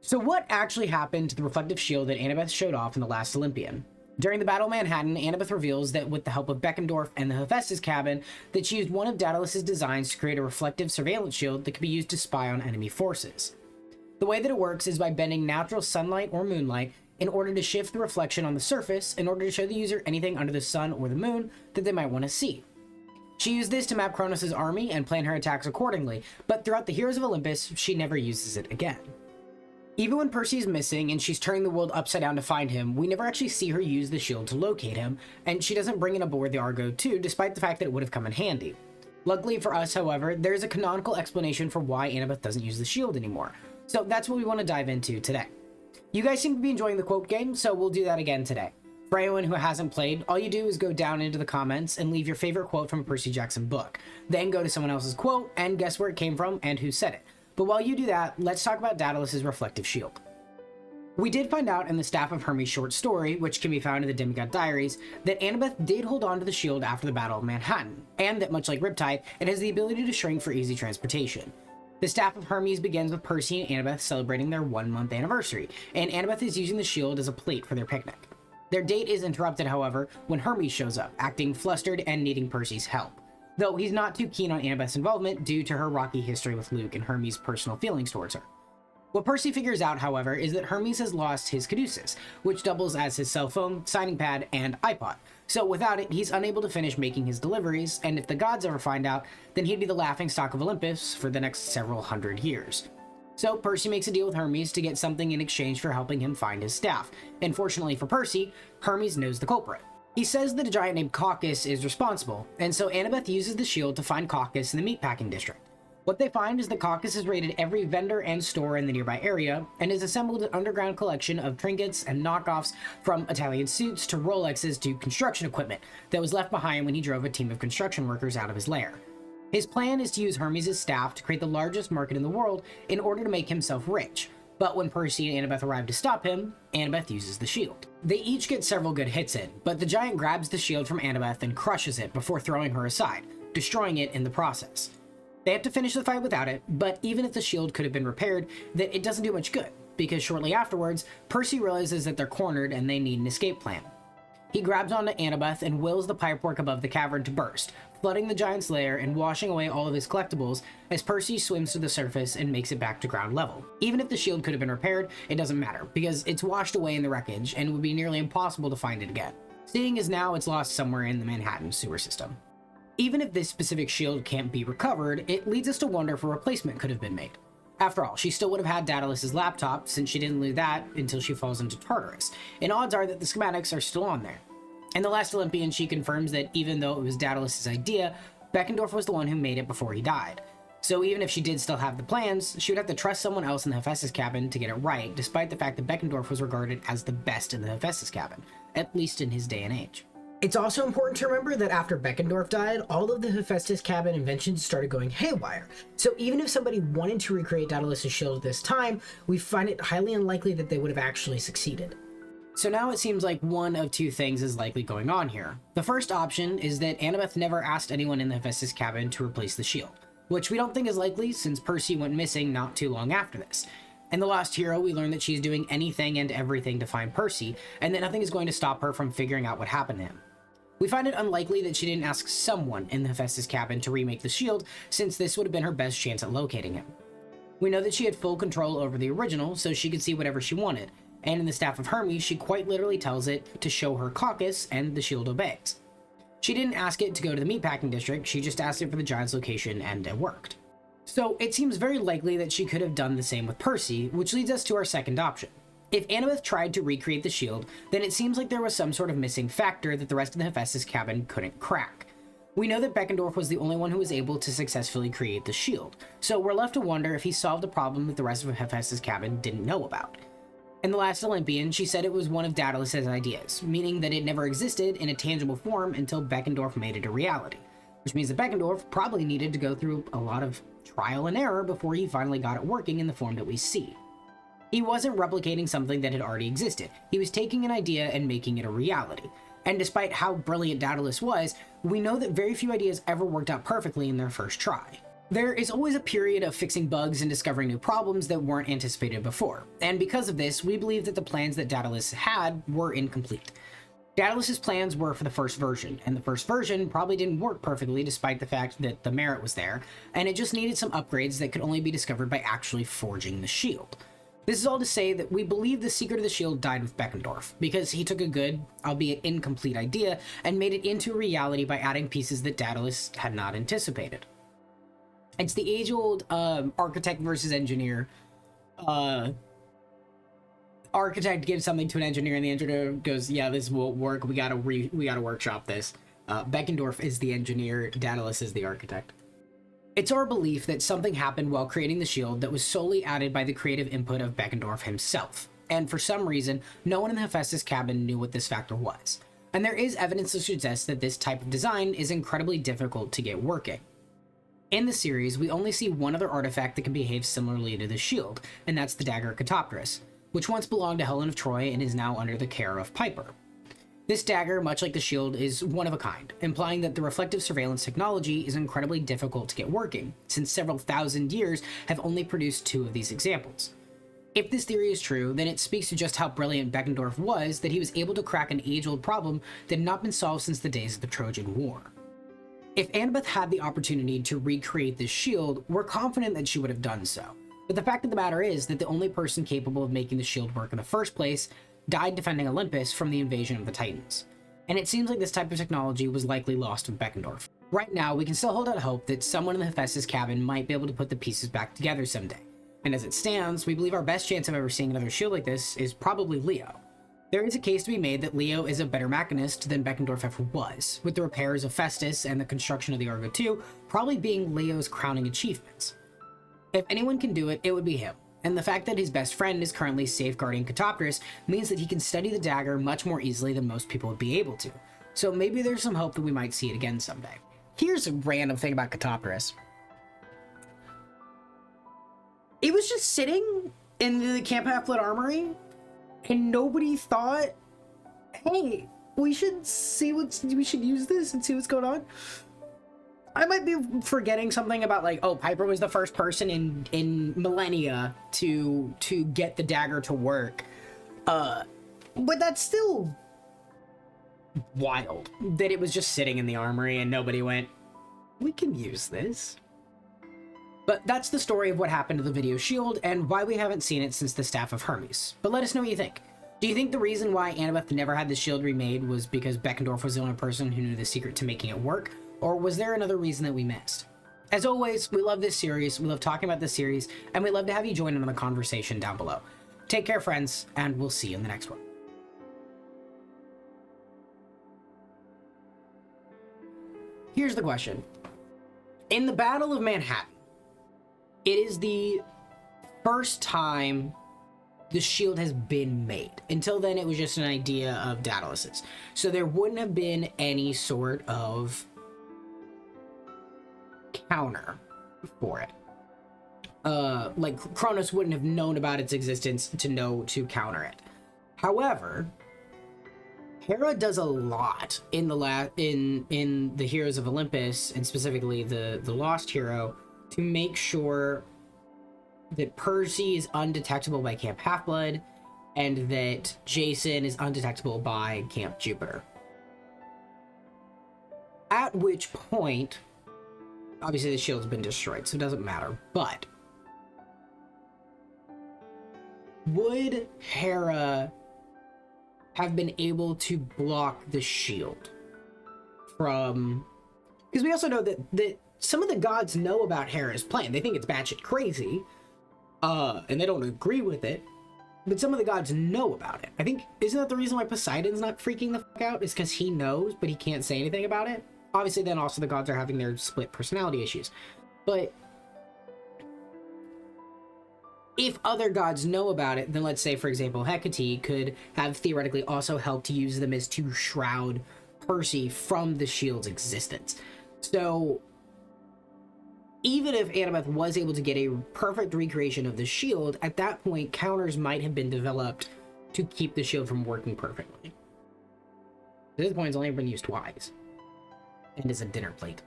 So what actually happened to the reflective shield that Annabeth showed off in The Last Olympian? During the Battle of Manhattan, Annabeth reveals that with the help of Beckendorf and the Hephaestus cabin, that she used one of Daedalus' designs to create a reflective surveillance shield that could be used to spy on enemy forces. The way that it works is by bending natural sunlight or moonlight in order to shift the reflection on the surface in order to show the user anything under the sun or the moon that they might want to see. She used this to map Kronos' army and plan her attacks accordingly, but throughout the Heroes of Olympus, she never uses it again. Even when Percy is missing and she's turning the world upside down to find him, we never actually see her use the shield to locate him, and she doesn't bring it aboard the Argo 2, despite the fact that it would have come in handy. Luckily for us, however, there is a canonical explanation for why Annabeth doesn't use the shield anymore, so that's what we want to dive into today. You guys seem to be enjoying the quote game, so we'll do that again today. For anyone who hasn't played, all you do is go down into the comments and leave your favorite quote from a Percy Jackson book. Then go to someone else's quote and guess where it came from and who said it. But while you do that, let's talk about Daedalus' reflective shield. We did find out in the Staff of Hermes short story, which can be found in the Demigod Diaries, that Annabeth did hold on to the shield after the Battle of Manhattan, and that much like Riptide, it has the ability to shrink for easy transportation. The Staff of Hermes begins with Percy and Annabeth celebrating their 1-month anniversary, and Annabeth is using the shield as a plate for their picnic. Their date is interrupted, however, when Hermes shows up, acting flustered and needing Percy's help. Though he's not too keen on Annabeth's involvement due to her rocky history with Luke and Hermes' personal feelings towards her. What Percy figures out, however, is that Hermes has lost his caduceus, which doubles as his cell phone, signing pad, and iPod. So without it, he's unable to finish making his deliveries, and if the gods ever find out, then he'd be the laughingstock of Olympus for the next several hundred years. So Percy makes a deal with Hermes to get something in exchange for helping him find his staff, and fortunately for Percy, Hermes knows the culprit. He says that a giant named Caucus is responsible, and so Annabeth uses the shield to find Caucus in the meatpacking district. What they find is that Caucus has raided every vendor and store in the nearby area, and has assembled an underground collection of trinkets and knockoffs from Italian suits to Rolexes to construction equipment that was left behind when he drove a team of construction workers out of his lair. His plan is to use Hermes' staff to create the largest market in the world in order to make himself rich. But when Percy and Annabeth arrive to stop him, Annabeth uses the shield. They each get several good hits in, but the giant grabs the shield from Annabeth and crushes it before throwing her aside, destroying it in the process. They have to finish the fight without it, but even if the shield could have been repaired, that it doesn't do much good, because shortly afterwards, Percy realizes that they're cornered and they need an escape plan. He grabs onto Annabeth and wills the pipework above the cavern to burst, flooding the giant's lair and washing away all of his collectibles as Percy swims to the surface and makes it back to ground level. Even if the shield could have been repaired, it doesn't matter, because it's washed away in the wreckage and it would be nearly impossible to find it again, seeing as now it's lost somewhere in the Manhattan sewer system. Even if this specific shield can't be recovered, it leads us to wonder if a replacement could have been made. After all, she still would have had Daedalus' laptop, since she didn't lose that until she falls into Tartarus, and odds are that the schematics are still on there. In The Last Olympian, she confirms that even though it was Daedalus' idea, Beckendorf was the one who made it before he died. So even if she did still have the plans, she would have to trust someone else in the Hephaestus cabin to get it right, despite the fact that Beckendorf was regarded as the best in the Hephaestus cabin, at least in his day and age. It's also important to remember that after Beckendorf died, all of the Hephaestus cabin inventions started going haywire. So even if somebody wanted to recreate Daedalus' shield at this time, we find it highly unlikely that they would have actually succeeded. So now it seems like one of two things is likely going on here. The first option is that Annabeth never asked anyone in the Hephaestus cabin to replace the shield, which we don't think is likely since Percy went missing not too long after this. In The Lost Hero, we learn that she's doing anything and everything to find Percy, and that nothing is going to stop her from figuring out what happened to him. We find it unlikely that she didn't ask someone in the Hephaestus cabin to remake the shield, since this would have been her best chance at locating him. We know that she had full control over the original, so she could see whatever she wanted, and in the Staff of Hermes, she quite literally tells it to show her Caucus, and the shield obeys. She didn't ask it to go to the meatpacking district, she just asked it for the giant's location, and it worked. So it seems very likely that she could have done the same with Percy, which leads us to our second option. If Annabeth tried to recreate the shield, then it seems like there was some sort of missing factor that the rest of the Hephaestus cabin couldn't crack. We know that Beckendorf was the only one who was able to successfully create the shield, so we're left to wonder if he solved a problem that the rest of the Hephaestus cabin didn't know about. In The Last Olympian, she said it was one of Daedalus' ideas, meaning that it never existed in a tangible form until Beckendorf made it a reality, which means that Beckendorf probably needed to go through a lot of trial and error before he finally got it working in the form that we see. He wasn't replicating something that had already existed, he was taking an idea and making it a reality. And despite how brilliant Daedalus was, we know that very few ideas ever worked out perfectly in their first try. There is always a period of fixing bugs and discovering new problems that weren't anticipated before, and because of this, we believe that the plans that Daedalus had were incomplete. Daedalus's plans were for the first version, and the first version probably didn't work perfectly despite the fact that the merit was there, and it just needed some upgrades that could only be discovered by actually forging the shield. This is all to say that we believe the secret of the shield died with Beckendorf, because he took a good, albeit incomplete idea, and made it into a reality by adding pieces that Daedalus had not anticipated. It's the age-old architect versus engineer. Architect gives something to an engineer, and the engineer goes, "Yeah, this won't work. We gotta workshop this." Beckendorf is the engineer. Daedalus is the architect. It's our belief that something happened while creating the shield that was solely added by the creative input of Beckendorf himself, and for some reason, no one in the Hephaestus cabin knew what this factor was. And there is evidence to suggest that this type of design is incredibly difficult to get working. In the series, we only see one other artifact that can behave similarly to the shield, and that's the dagger Catoptris, which once belonged to Helen of Troy and is now under the care of Piper. This dagger, much like the shield, is one of a kind, implying that the reflective surveillance technology is incredibly difficult to get working, since several thousand years have only produced 2 of these examples. If this theory is true, then it speaks to just how brilliant Beckendorf was that he was able to crack an age-old problem that had not been solved since the days of the Trojan War. If Annabeth had the opportunity to recreate this shield, we're confident that she would have done so. But the fact of the matter is that the only person capable of making the shield work in the first place died defending Olympus from the invasion of the Titans. And it seems like this type of technology was likely lost with Beckendorf. Right now, we can still hold out hope that someone in the Hephaestus cabin might be able to put the pieces back together someday. And as it stands, we believe our best chance of ever seeing another shield like this is probably Leo. There is a case to be made that Leo is a better machinist than Beckendorf ever was, with the repairs of Festus and the construction of the Argo II probably being Leo's crowning achievements. If anyone can do it, it would be him, and the fact that his best friend is currently safeguarding Catoptris means that he can study the dagger much more easily than most people would be able to, so maybe there's some hope that we might see it again someday. Here's a random thing about Catoptris. It was just sitting in the Camp Half-Blood Armory, and nobody thought, hey, we should use this and see what's going on. I might be forgetting something about, like, oh, Piper was the first person in millennia to get the dagger to work. But that's still wild that it was just sitting in the armory and nobody went, we can use this. But that's the story of what happened to the video shield and why we haven't seen it since the Staff of Hermes. But let us know what you think. Do you think the reason why Annabeth never had the shield remade was because Beckendorf was the only person who knew the secret to making it work? Or was there another reason that we missed? As always, we love this series, we love talking about this series, and we'd love to have you join in on the conversation down below. Take care, friends, and we'll see you in the next one. Here's the question. In the Battle of Manhattan, it is the first time the shield has been made. Until then, it was just an idea of Daedalus's. So there wouldn't have been any sort of counter for it. Like, Kronos wouldn't have known about its existence to counter it. However, Hera does a lot in the Heroes of Olympus, and specifically the Lost Hero, to make sure that Percy is undetectable by Camp Half-Blood, and that Jason is undetectable by Camp Jupiter. At which point, obviously the shield's been destroyed, so it doesn't matter, but would Hera have been able to block the shield from... Because we also know that some of the gods know about Hera's plan. They think it's batshit crazy, and they don't agree with it, but some of the gods know about it. I think, isn't that the reason why Poseidon's not freaking the fuck out? Is because he knows, but he can't say anything about it? Obviously, then also the gods are having their split personality issues. But if other gods know about it, then let's say, for example, Hecate could have theoretically also helped to use them as to shroud Percy from the shield's existence. So even if Annabeth was able to get a perfect recreation of the shield, at that point, counters might have been developed to keep the shield from working perfectly. At this point, it's only been used twice. And is a dinner plate.